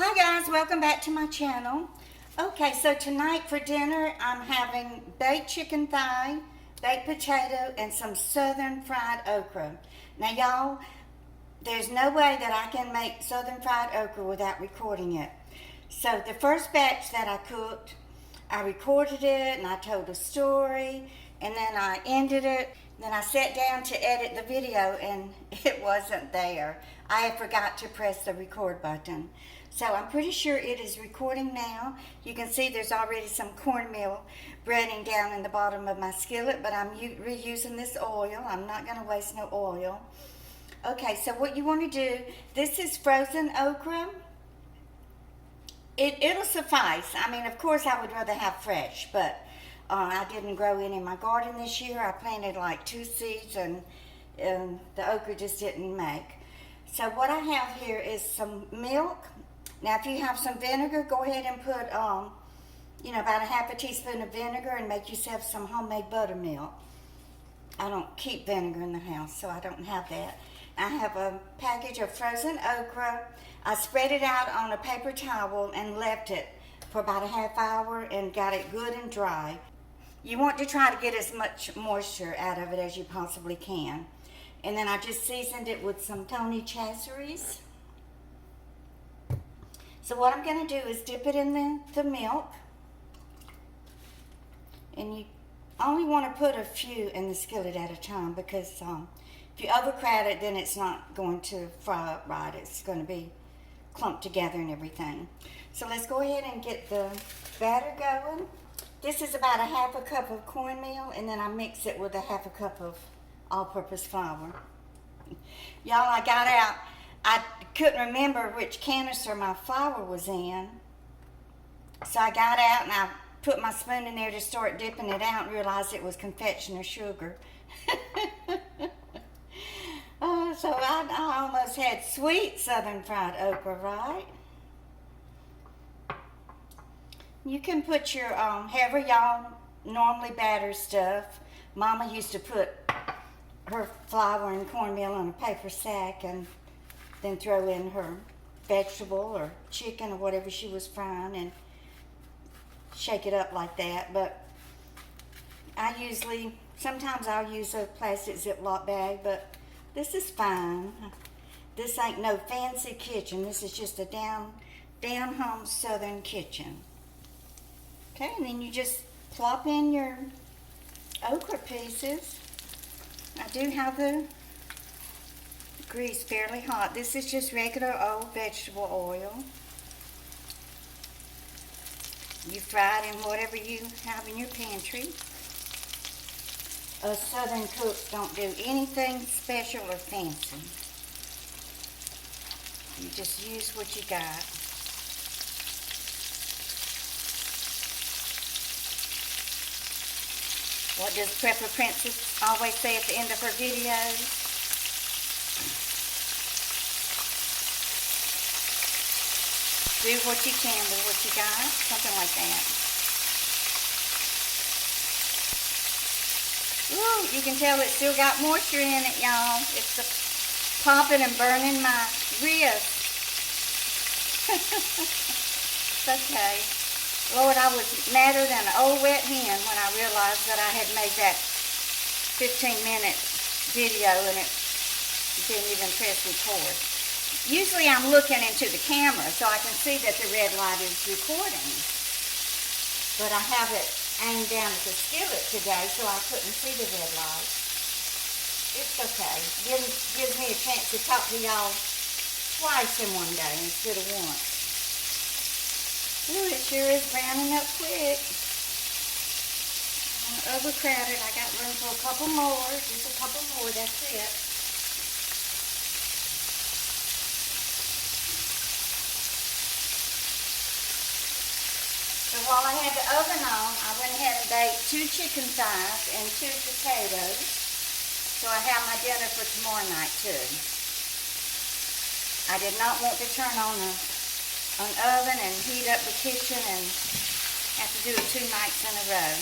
Hi guys, welcome back to my channel. Okay, so tonight for dinner I'm having baked chicken thigh, baked potato, and some southern fried okra. Now y'all, there's no way that I can make southern fried okra without recording it. So the first batch that I cooked, I recorded it and I told a story and then I ended it. Then I sat down to edit the video and it wasn't there. I had forgot to press the record button. So I'm pretty sure it is recording now. You can see there's already some cornmeal breading down in the bottom of my skillet, but I'm reusing this oil. I'm not going to waste no oil. Okay, so what you want to do, this is frozen okra. It'll suffice. I mean, of course, I would rather have fresh, but I didn't grow any in my garden this year. I planted like 2 seeds, and the okra just didn't make. So what I have here is some milk. Now, if you have some vinegar, go ahead and put, about a half a teaspoon of vinegar and make yourself some homemade buttermilk. I don't keep vinegar in the house, so I don't have that. I have a package of frozen okra. I spread it out on a paper towel and left it for about a half hour and got it good and dry. You want to try to get as much moisture out of it as you possibly can. And then I just seasoned it with some Tony Chasseries. So what I'm going to do is dip it in the milk. And you only want to put a few in the skillet at a time because if you overcrowd it, then it's not going to fry up right. It's going to be clumped together and everything. So let's go ahead and get the batter going. This is about a half a cup of cornmeal, and then I mix it with a half a cup of all-purpose flour. Y'all, I got out, I couldn't remember which canister my flour was in. So I got out and I put my spoon in there to start dipping it out and realized it was confectioner sugar. So I almost had sweet southern fried okra, right? You can put your, however y'all normally batter stuff. Mama used to put her flour and cornmeal in a paper sack and then throw in her vegetable or chicken or whatever she was frying and shake it up like that. But sometimes I'll use a plastic Ziploc bag, but this is fine. This ain't no fancy kitchen. This is just a down home southern kitchen. Okay, and then you just plop in your okra pieces. I do have the grease fairly hot. This is just regular old vegetable oil. You fry it in whatever you have in your pantry. Us southern cooks don't do anything special or fancy. You just use what you got. What does Prepper Princess always say at the end of her videos? Do what you can with what you got. Something like that. Ooh, you can tell it's still got moisture in it, y'all. It's popping and burning my wrist. It's okay. Lord, I was madder than an old wet hen when I realized that I had made that 15-minute video and it didn't even press record. Usually I'm looking into the camera so I can see that the red light is recording. But I have it aimed down at the skillet today so I couldn't see the red light. It's okay. Gives me a chance to talk to y'all twice in one day instead of once. Ooh, it sure is browning up quick. I'm overcrowded. I got room for a couple more. Just a couple more, that's it. So while I had the oven on, I went ahead and baked 2 chicken thighs and 2 potatoes. So I have my dinner for tomorrow night too. I did not want to turn on an oven and heat up the kitchen and have to do it 2 nights in a row.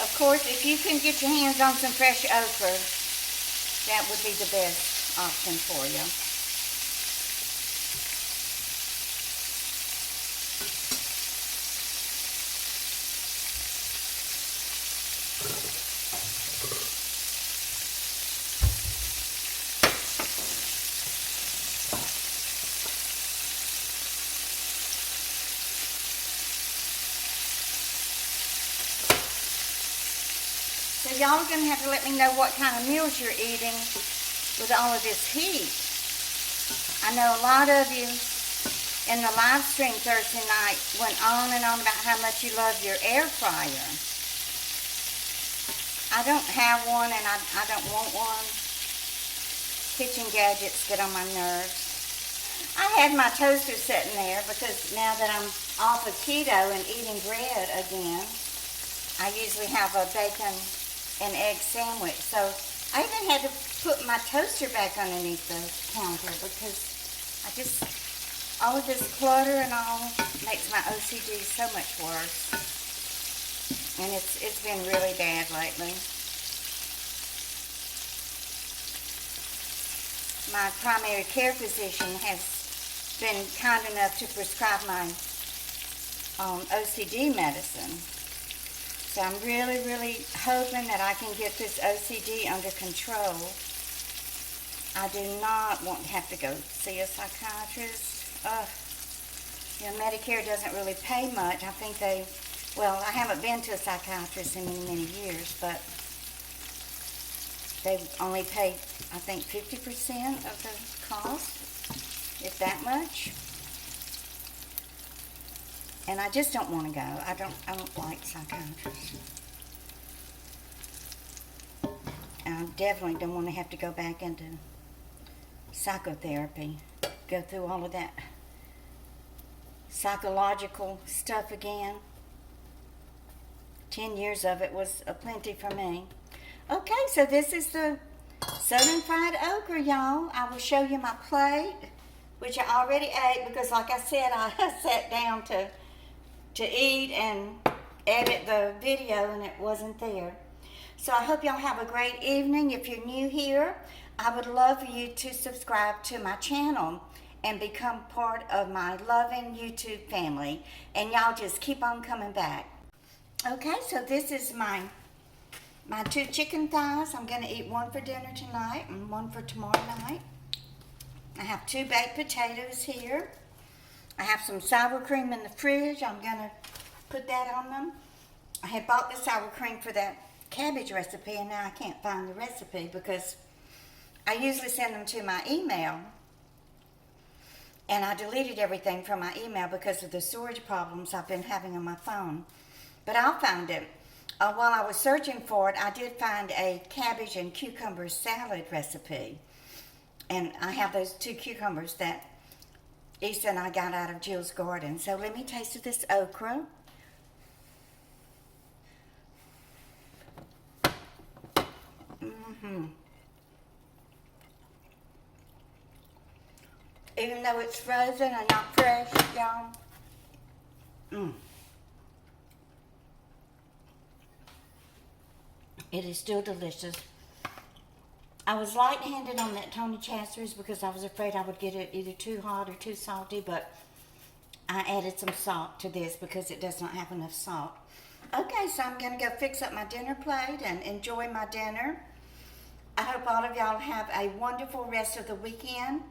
Of course, if you can get your hands on some fresh okra, that would be the best option for you. So y'all are going to have to let me know what kind of meals you're eating with all of this heat. I know a lot of you in the live stream Thursday night went on and on about how much you love your air fryer. I don't have one and I don't want one. Kitchen gadgets get on my nerves. I had my toaster sitting there because now that I'm off of keto and eating bread again, I usually have a bacon and egg sandwich. So I even had to put my toaster back underneath the counter because all of this clutter and all makes my OCD so much worse. And it's been really bad lately. My primary care physician has been kind enough to prescribe my OCD medicine. So I'm really, really hoping that I can get this OCD under control. I do not want to have to go see a psychiatrist. Medicare doesn't really pay much. I think I haven't been to a psychiatrist in many, many years, but they only pay, I think, 50% of the cost, if that much. And I just don't want to go. I don't like psychiatrists. And I definitely don't want to have to go back into psychotherapy, go through all of that psychological stuff again. 10 years of it was a plenty for me. Okay, so this is the Southern fried okra, y'all. I will show you my plate, which I already ate because, like I said, I sat down to eat and edit the video and it wasn't there. So I hope y'all have a great evening. If you're new here, I would love for you to subscribe to my channel and become part of my loving YouTube family. And y'all just keep on coming back. Okay, so this is my 2 chicken thighs. I'm going to eat one for dinner tonight and one for tomorrow night. I have 2 baked potatoes here. I have some sour cream in the fridge. I'm going to put that on them. I had bought the sour cream for that cabbage recipe, and now I can't find the recipe because I usually send them to my email. And I deleted everything from my email because of the storage problems I've been having on my phone. But I'll find it. While I was searching for it, I did find a cabbage and cucumber salad recipe. And I have those 2 cucumbers that Issa and I got out of Jill's garden. So let me taste this okra. Even though it's frozen and not fresh, y'all. It is still delicious. I was light-handed on that Tony Chancellor's because I was afraid I would get it either too hot or too salty, but I added some salt to this because it does not have enough salt. Okay, so I'm going to go fix up my dinner plate and enjoy my dinner. I hope all of y'all have a wonderful rest of the weekend.